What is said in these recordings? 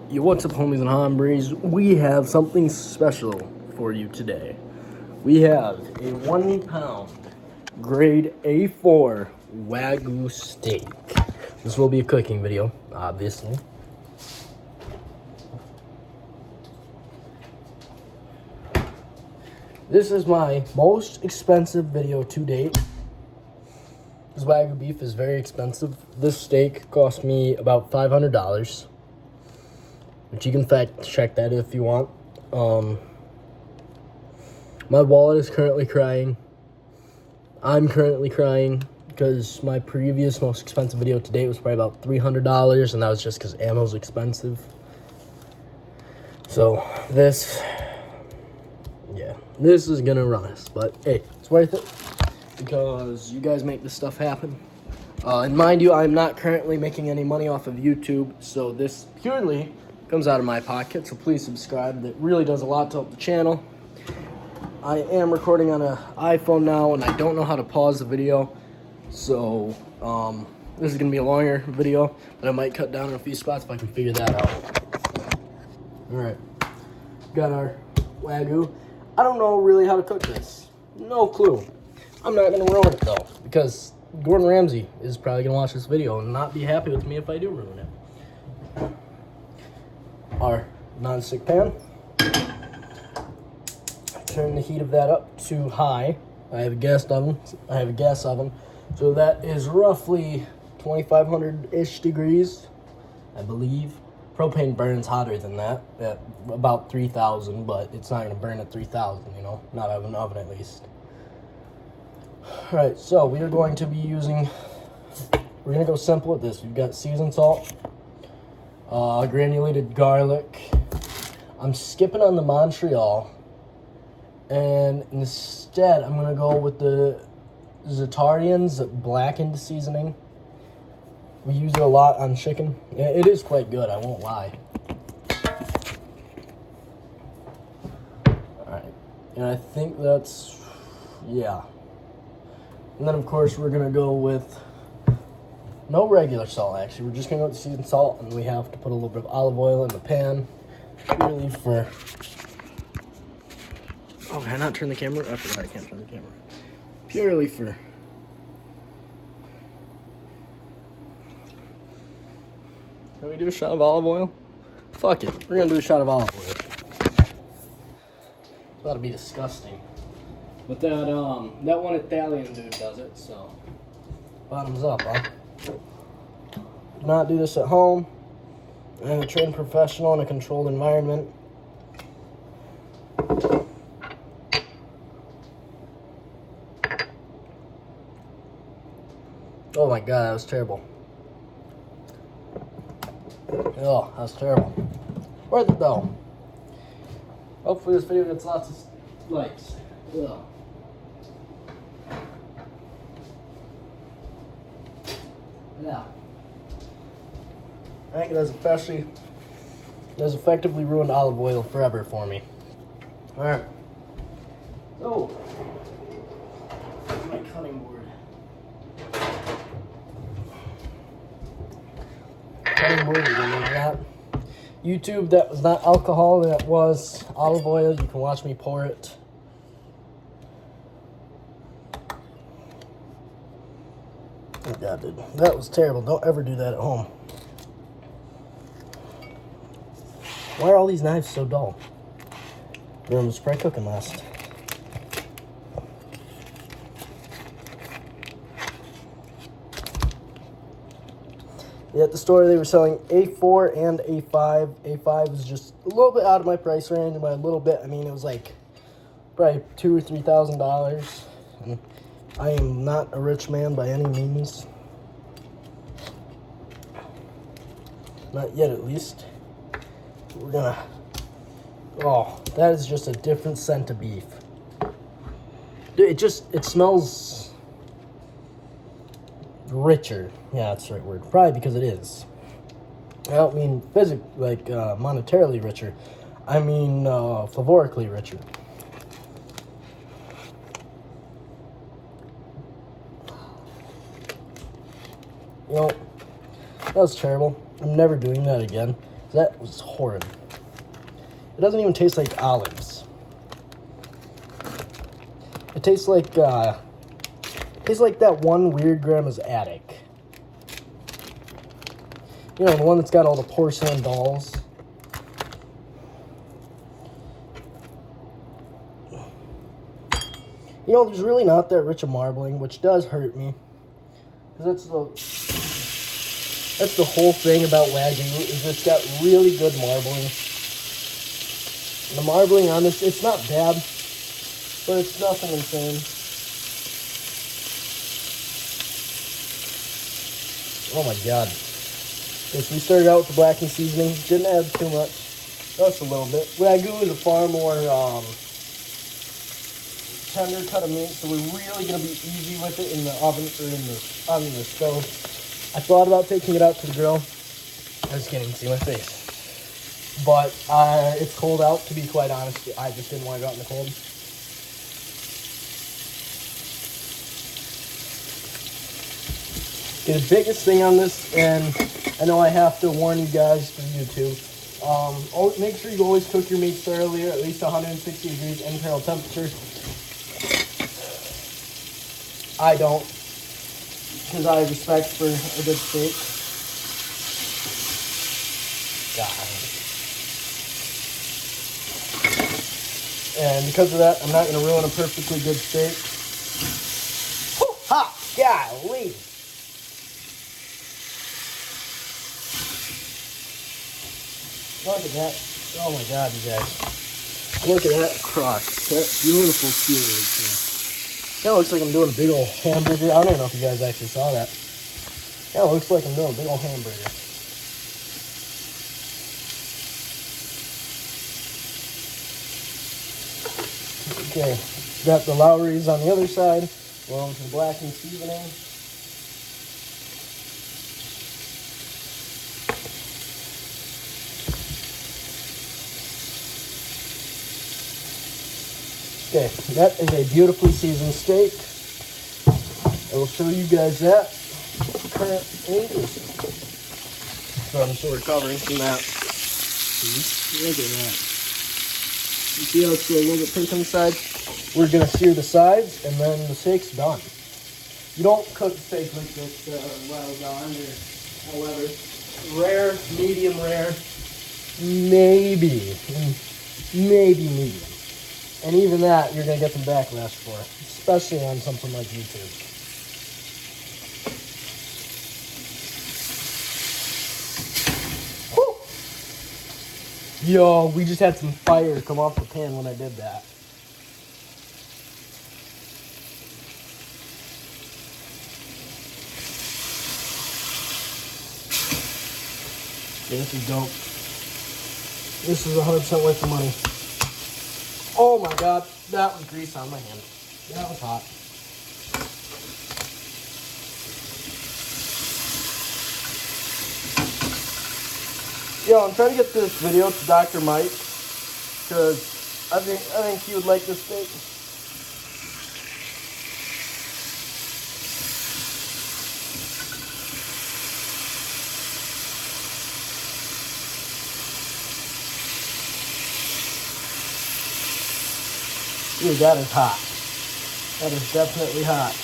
Yo, what's up, homies and hombres? We have something special for you today. We have a 1 pound grade A4 wagyu steak. This will be a cooking video, obviously. This is my most expensive video to date. This wagyu beef is very expensive. This steak cost me about $500. But you can fact check that if you want. My wallet is currently crying. I'm currently crying because my previous most expensive video to date was probably about $300, and that was just because ammo's expensive. So this is gonna run us, but hey, it's worth it because you guys make this stuff happen. And mind you, I'm not currently making any money off of YouTube, so this purely comes out of my pocket, so please subscribe. That really does a lot to help the channel. I am recording on an iPhone now, and I don't know how to pause the video, so this is going to be a longer video, but I might cut down in a few spots if I can figure that out. Alright, got our wagyu. I don't know really how to cook this. No clue. I'm not going to ruin it, though, because Gordon Ramsay is probably going to watch this video and not be happy with me if I do ruin it. Our non-stick pan. Turn the heat of that up to high. I have a gas oven. So that is roughly 2,500-ish degrees, I believe. Propane burns hotter than that, at about 3,000, but it's not going to burn at 3,000, you know, not out of an oven at least. Alright, so we are going to be using, we're going to go simple with this. We've got seasoned salt, granulated garlic. I'm skipping on the Montreal, and instead I'm going to go with the Zatarain's blackened seasoning. We use it a lot on chicken. It is quite good, I won't lie. Alright, and I think that's, yeah. And then of course we're going to go with no regular salt, actually. We're just going to go with seasoned salt, and we have to put a little bit of olive oil in the pan. Purely for... Oh, can I not turn the camera? I forgot I can't turn the camera. Purely for... Can we do a shot of olive oil? Fuck it. We're going to do a shot of olive oil. That'll be disgusting. But that one Italian dude does it, so... Bottoms up, huh? Do not do this at home. I'm a trained professional in a controlled environment. Oh my god, that was terrible. Oh, that was terrible. Worth it though. Hopefully this video gets lots of likes. Ugh. Yeah. I think that's effectively ruined olive oil forever for me. Alright. So, my cutting board. Cutting board, we're gonna need that. YouTube, that was not alcohol, that was olive oil. You can watch me pour it. Oh god, dude. That was terrible. Don't ever do that at home. Why are all these knives so dull? Room was probably cooking last. Yeah, at the store they were selling A4 and A5. A5 was just a little bit out of my price range, and by a little bit I mean it was like probably $2,000 or $3,000. And I am not a rich man by any means. Not yet, at least. We're gonna... Oh, that is just a different scent of beef. Dude, it smells richer. Yeah, that's the right word. Probably because it is. I don't mean monetarily richer. I mean flavorically richer. You know, that was terrible. I'm never doing that again. That was horrid. It doesn't even taste like olives. It tastes like that one weird grandma's attic. You know, the one that's got all the porcelain dolls. You know, there's really not that rich of marbling, which does hurt me. Because that's the whole thing about wagyu, is it's got really good marbling. And the marbling on this, it's not bad, but it's nothing insane. Oh my god. Okay, so we started out with the blackened seasoning. Didn't add too much. Just a little bit. Wagyu is a far more tender cut of meat, so we're really going to be easy with it in the oven, or on the stove. I thought about taking it out to the grill. I was kidding, see my face. But it's cold out, to be quite honest. I just didn't want to go out in the cold. Okay, the biggest thing on this, and I know I have to warn you guys for YouTube, make sure you always cook your meat thoroughly, at least 160 degrees internal temperature. I don't, because I have respect for a good steak. God. And because of that, I'm not going to ruin a perfectly good steak. Whew, ha! Golly! Look at that. Oh my god, you guys. Look at that crust. That beautiful seaweed. Kind of looks like I'm doing a big old hamburger. I don't even know if you guys actually saw that. Kind of looks like I'm doing a big old hamburger. Okay, got the Lowry's on the other side. We're on to the blackened seasoning. Okay, that is a beautifully seasoned steak. I will show you guys that currently. So I'm still recovering from that. Look at that. You see how it's still a little bit pink on the side? We're going to sear the sides, and then the steak's done. You don't cook steak like this well done, or however. Rare, medium rare, maybe medium. And even that, you're going to get some backlash for, especially on something like YouTube. Whew. Yo, we just had some fire come off the pan when I did that. Yeah, this is dope. This is 100% worth the money. Oh my god, that was grease on my hand. That was hot. Yo, I'm trying to get this video to Dr. Mike, because I think he would like this steak. Dude, that is hot. That is definitely hot.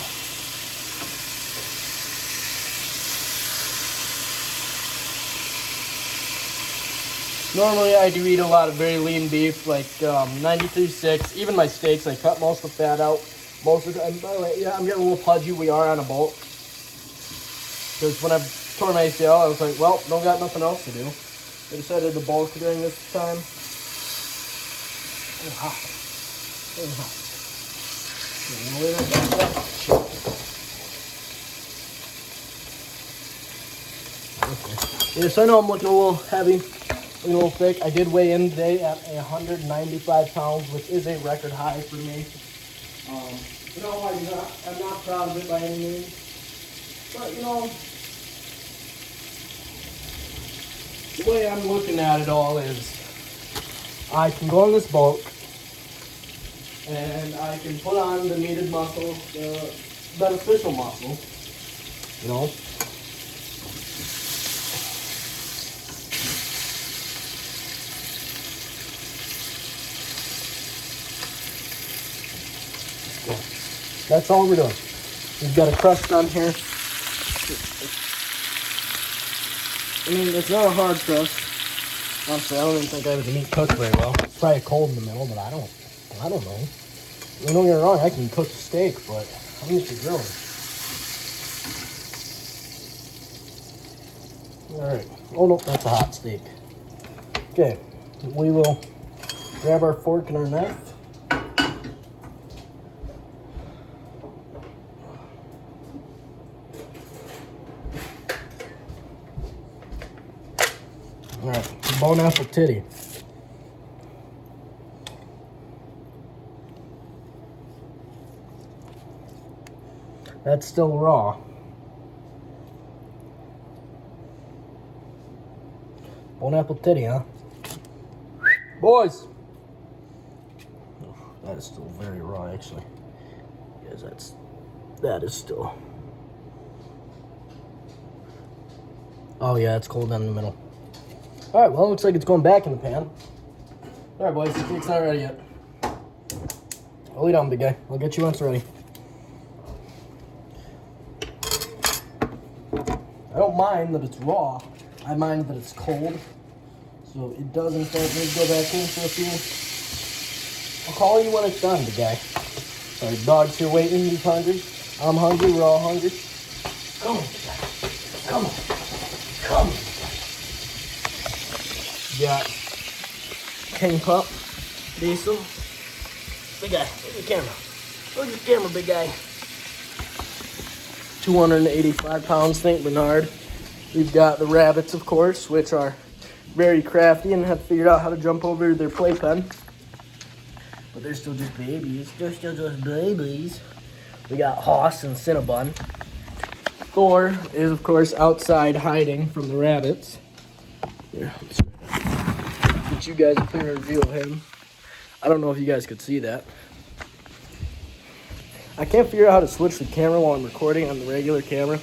Normally I do eat a lot of very lean beef, like 93.6. Even my steaks, I cut most of the fat out. Most of the time, by the way, yeah, I'm getting a little pudgy. We are on a bulk. Because when I tore my ACL, I was like, well, don't got nothing else to do. I decided to bulk during this time. Oh, hot. Okay. Yeah, so I know I'm looking a little heavy, a little thick. I did weigh in today at 195 pounds, which is a record high for me. You know, I'm not proud of it by any means. But, you know, the way I'm looking at it all is I can go on this bulk, and I can put on the needed muscle, the beneficial muscle, you know. Okay. That's all we're doing. We've got a crust on here. I mean, it's not a hard crust. Honestly, I don't even think I have the meat cooked very well. It's probably cold in the middle, but I don't know. Don't get me wrong, I can cook a steak, but I'm used to grilling. Alright. Oh no, that's a hot steak. Okay. We will grab our fork and our knife. Alright, bone apple titty. That's still raw. Bone apple titty, huh? Boys! That is still very raw, actually. Yes, that is still. Oh yeah, it's cold down in the middle. Alright, well, it looks like it's going back in the pan. Alright, boys, the cake's not ready yet. I'll lay down, big guy. I'll get you once ready. I don't mind that it's raw. I mind that it's cold. So it does, in fact, need to go back in for a few. I'll call you when it's done, big guy. Sorry, dog's here waiting. He's hungry. I'm hungry. We're all hungry. Come on, big guy. Come on. Come on. Got King Pup, Diesel. Big guy, look at the camera. Look at the camera, big guy. 285 pounds, St. Bernard. We've got the rabbits, of course, which are very crafty and have figured out how to jump over their playpen. But they're still just babies. They're still just babies. We got Hoss and Cinnabon. Thor is, of course, outside hiding from the rabbits. Here, get you guys a clearer view of him. I don't know if you guys could see that. I can't figure out how to switch the camera while I'm recording on the regular camera.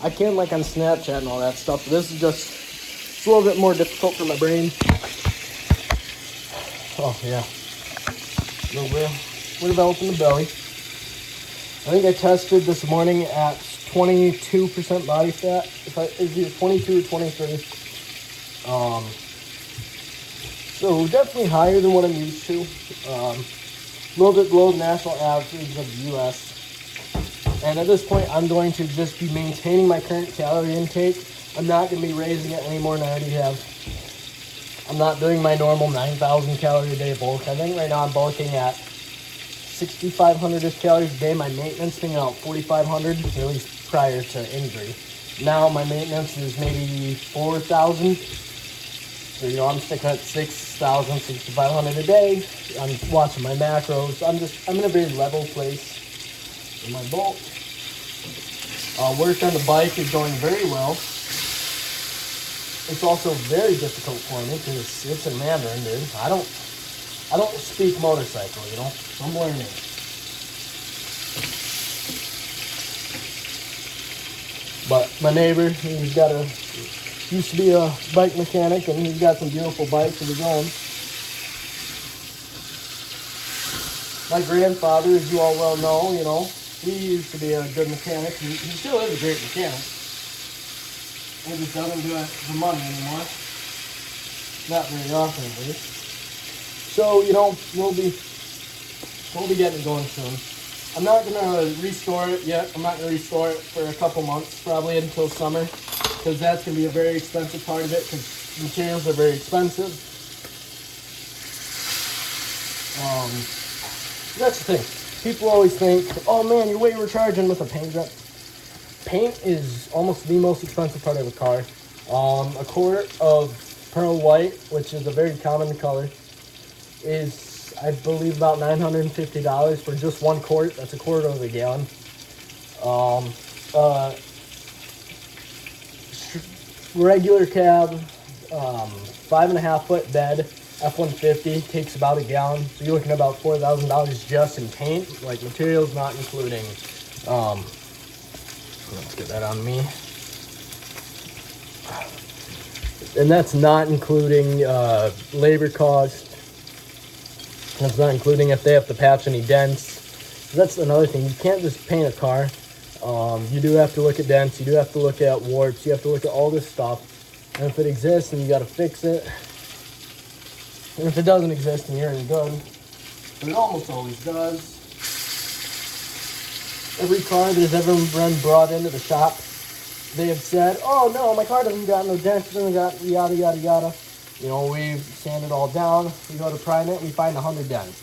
I can, like, on Snapchat and all that stuff, but this is just, it's a little bit more difficult for my brain. Oh, yeah. A little bit developing the belly. I think I tested this morning at 22% body fat. If it's either 22 or 23. So definitely higher than what I'm used to. A little bit below the national average of the U.S. And at this point, I'm going to just be maintaining my current calorie intake. I'm not going to be raising it any more than I already have. I'm not doing my normal 9,000 calorie a day bulk. I think right now I'm bulking at 6,500-ish calories a day. My maintenance being about 4,500, at least prior to injury. Now my maintenance is maybe 4,000. So, you know, I'm sticking at 6,000, 6,500 a day. I'm watching my macros. I'm in a very level place in my bulk. Work on the bike is going very well. It's also very difficult for me because it's in Mandarin, dude. I don't speak motorcycle, you know. So I'm learning. But my neighbor, used to be a bike mechanic, and he's got some beautiful bikes of his own. My grandfather, as you all well know, you know, he used to be a good mechanic. He still is a great mechanic. He just doesn't do it for money anymore. Not very often, at least. So, you know, we'll be getting it going soon. I'm not going to restore it yet. I'm not going to restore it for a couple months, probably until summer, because that's going to be a very expensive part of it, because materials are very expensive. That's the thing. People always think, oh man, you're weight recharging with a paint job. Paint is almost the most expensive part of a car. A quart of pearl white, which is a very common color, is, I believe, about $950 for just one quart. That's a quarter of a gallon. Regular cab, 5.5 foot bed, F-150 takes about a gallon. So you're looking at about $4,000 just in paint, like materials not including, let's get that on me. And that's not including labor cost. That's not including if they have to patch any dents, That's another thing. You can't just paint a car. You do have to look at dents. You do have to look at warps. You have to look at all this stuff. And if it exists, then you got to fix it. And if it doesn't exist, then you're in good. But it almost always does. Every car that has ever been brought into the shop, they have said, "Oh no, my car doesn't got no dents, doesn't got yada yada yada." You know, we sand it all down. We go to prime it, we find 100 dents.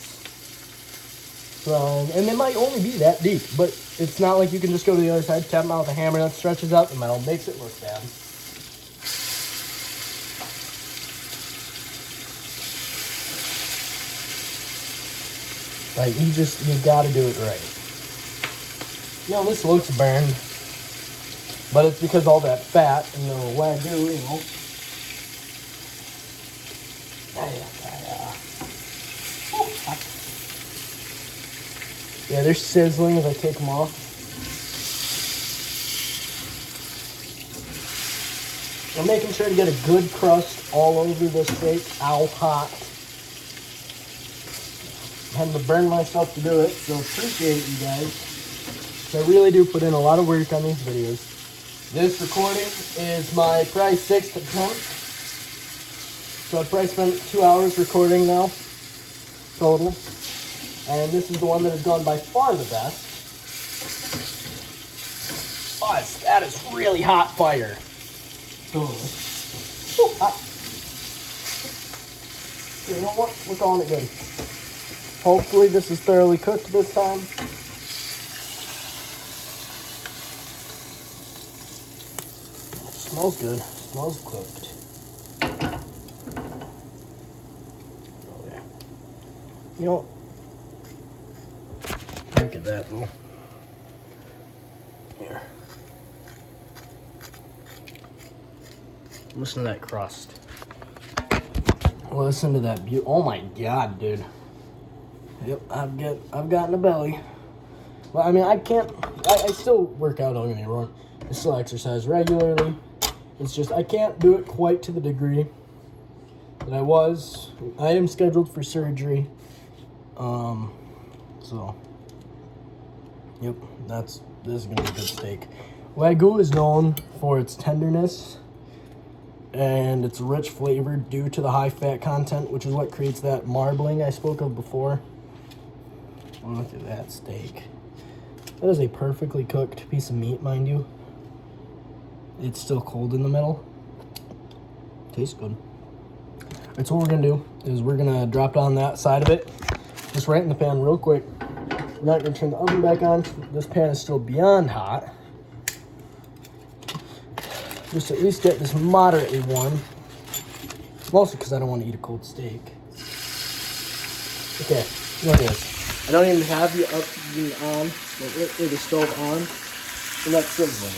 So, and they might only be that deep, but it's not like you can just go to the other side, tap them out with a hammer, that stretches out the metal, makes it look bad. Like, you gotta do it right. You know, this looks burned, but it's because all that fat and the wagyu, you know. Yeah, they're sizzling as I take them off. I'm making sure to get a good crust all over the steak. Ow, hot. I'm having to burn myself to do it, so appreciate it, you guys. So I really do put in a lot of work on these videos. This recording is my probably 6th attempt. So I've probably spent 2 hours recording now, total. And this is the one that has gone by far the best. Oh, that is really hot fire. Totally. Ooh, hot. You know what? We're calling it good. Hopefully this is thoroughly cooked this time. Smells good. Smells cooked. Oh yeah. You know, look at that though. Here. Listen to that crust. Listen to that beauty. Oh my god, dude. Yep, I've gotten a belly. But I mean, I still work out, don't get me wrong. I still exercise regularly. It's just, I can't do it quite to the degree that I was. I am scheduled for surgery. So, yep, this is gonna be a good steak. Wagyu is known for its tenderness and its rich flavor due to the high fat content, which is what creates that marbling I spoke of before. Look at that steak. That is a perfectly cooked piece of meat, mind you. It's still cold in the middle. Tastes good. Alright, so what we're gonna do is we're gonna drop down that side of it, just right in the pan real quick. We're not gonna turn the oven back on. This pan is still beyond hot. Just to at least get this moderately warm. Mostly because I don't want to eat a cold steak. Okay, look at this. I don't even have the oven on, or the stove on, and that's sizzling.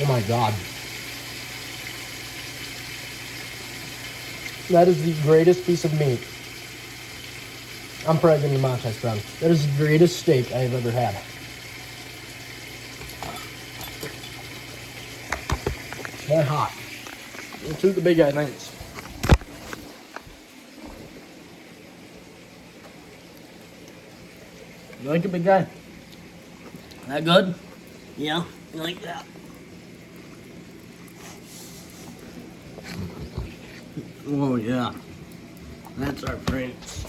Oh my god. That is the greatest piece of meat. I'm probably going to monetize brown. That is the greatest steak I have ever had. That hot. Let's do the big guy things. You like a big guy? That good? Yeah, you like that? Oh yeah, that's our friends.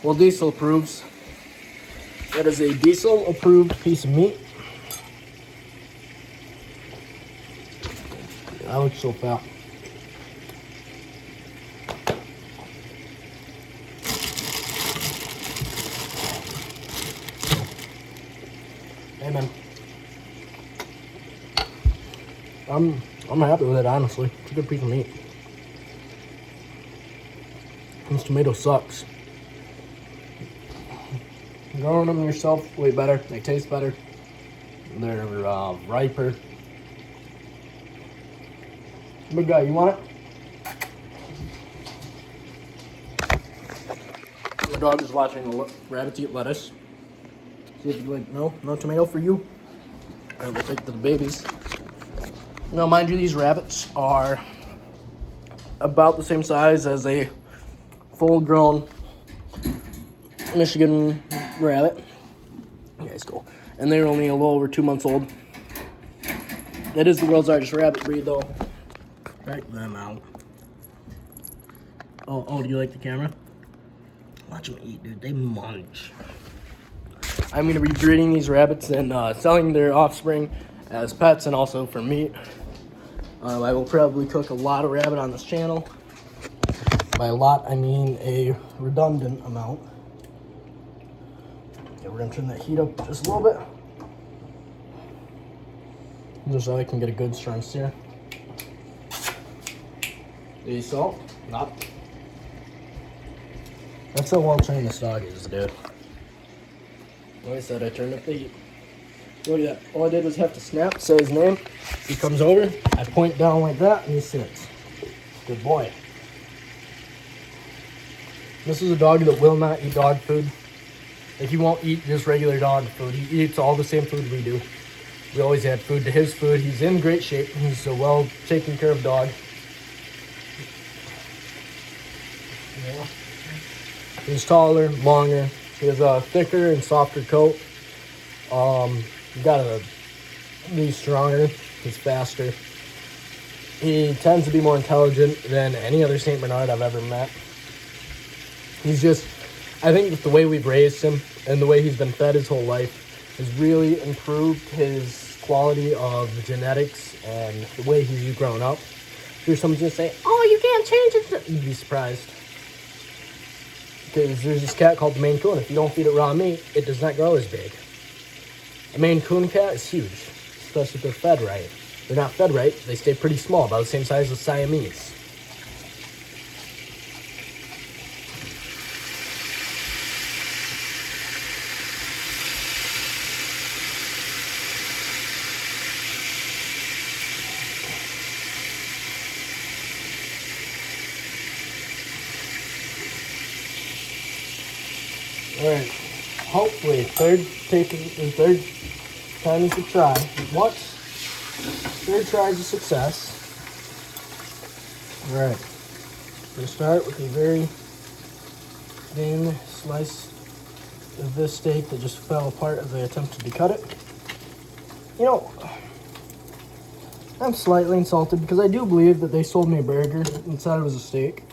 Well, Diesel approves. That is a Diesel approved piece of meat. That looks so fat. Hey man, I'm happy with it, honestly. It's a good piece of meat. This tomato sucks. Growing them yourself, way better. They taste better. They're riper. Big guy, you want it? My dog is watching the rabbits eat lettuce. See if you like, no tomato for you. All right, we'll take the babies. Now, mind you, these rabbits are about the same size as a full-grown Michigan rabbit. You guys go. And they're only a little over 2 months old. It is the world's largest rabbit breed, though. Check them out. Oh, do you like the camera? Watch them eat, dude. They munch. I'm going to be breeding these rabbits and selling their offspring as pets and also for meat. I will probably cook a lot of rabbit on this channel. By a lot, I mean a redundant amount. Okay, we're going to turn that heat up just a little bit. Just so I can get a good strong sear. Any salt? Not. That's how well trained this dog is, dude. Like I said, I turned up the heat. Look at that. All I did was have to snap, say his name. He comes over, I point down like that, and he sits. Good boy. This is a dog that will not eat dog food. Like, he won't eat just regular dog food. He eats all the same food we do. We always add food to his food. He's in great shape. He's a well taken care of dog. Yeah. He's taller, longer. He has a thicker and softer coat. He's got to be stronger. He's faster. He tends to be more intelligent than any other St. Bernard I've ever met. He's just, I think that the way we've raised him and the way he's been fed his whole life has really improved his quality of genetics and the way he's grown up. There's someone's gonna say, "Oh, you can't change it," you'd be surprised. Because there's this cat called the Maine Coon. If you don't feed it raw meat, it does not grow as big. A Maine Coon cat is huge, especially if they're fed right. If they're not fed right, they stay pretty small, about the same size as Siamese. Alright, hopefully third time is a try. Once, third try is a success. Alright, I'm going to start with a very thin slice of this steak that just fell apart as I attempted to cut it. You know, I'm slightly insulted because I do believe that they sold me a burger and said it was a steak.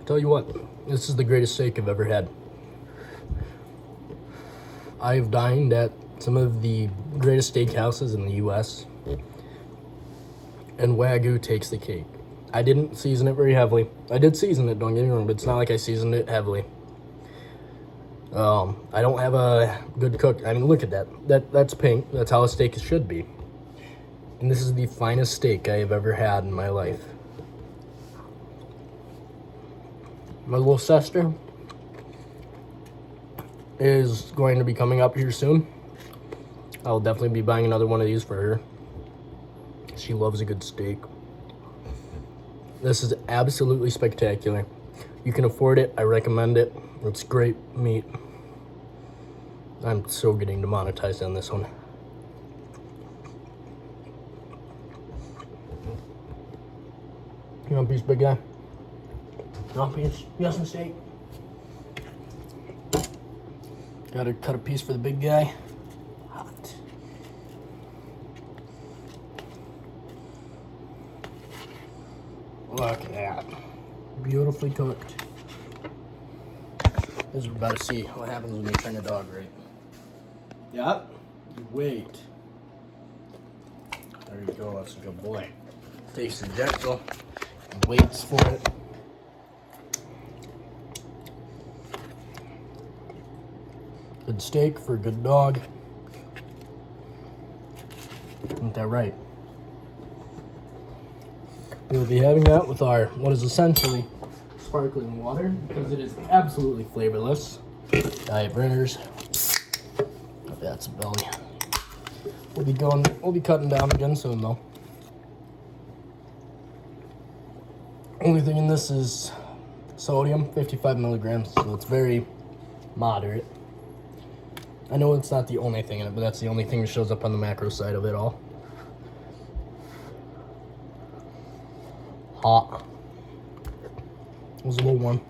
Tell you what, this is the greatest steak I've ever had. I've dined at some of the greatest steakhouses in the U.S. and Wagyu takes the cake. I didn't season it very heavily. I did season it, don't get me wrong, but it's not like I seasoned it heavily. I don't have a good cook. I mean, look at that. That's pink. That's how a steak should be. And this is the finest steak I have ever had in my life. My little sister is going to be coming up here soon. I'll definitely be buying another one of these for her. She loves a good steak. This is absolutely spectacular. You can afford it. I recommend it. It's great meat. I'm so getting demonetized on this one. You want a piece, big guy? You want a piece? You want some steak? Gotta cut a piece for the big guy. Hot. Look at that. Beautifully cooked. This is about to see what happens when you train a dog right. Yep. You wait. There you go. That's a good boy. Takes the gentle and waits for it. Good steak for a good dog. Isn't that right? We'll be having that with our, what is essentially sparkling water, because it is absolutely flavorless. Diet Brenners. That's a belly. We'll be cutting down again soon though. Only thing in this is sodium, 55 milligrams, so it's very moderate. I know it's not the only thing in it, but that's the only thing that shows up on the macro side of it all. Hot. It was a little warm.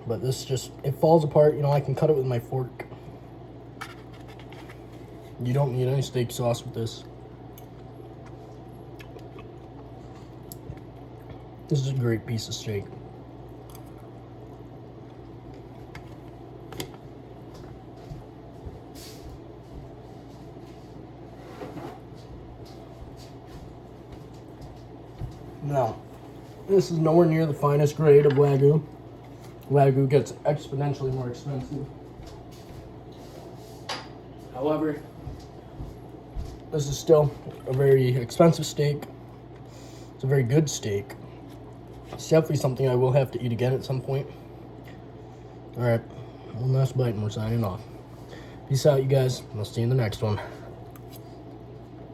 But this just, it falls apart. You know, I can cut it with my fork. You don't need any steak sauce with this. This is a great piece of steak. Now, this is nowhere near the finest grade of wagyu. Wagyu gets exponentially more expensive. However, this is still a very expensive steak. It's a very good steak. It's definitely something I will have to eat again at some point. Alright, one last bite and we're signing off. Peace out, you guys. I'll see you in the next one.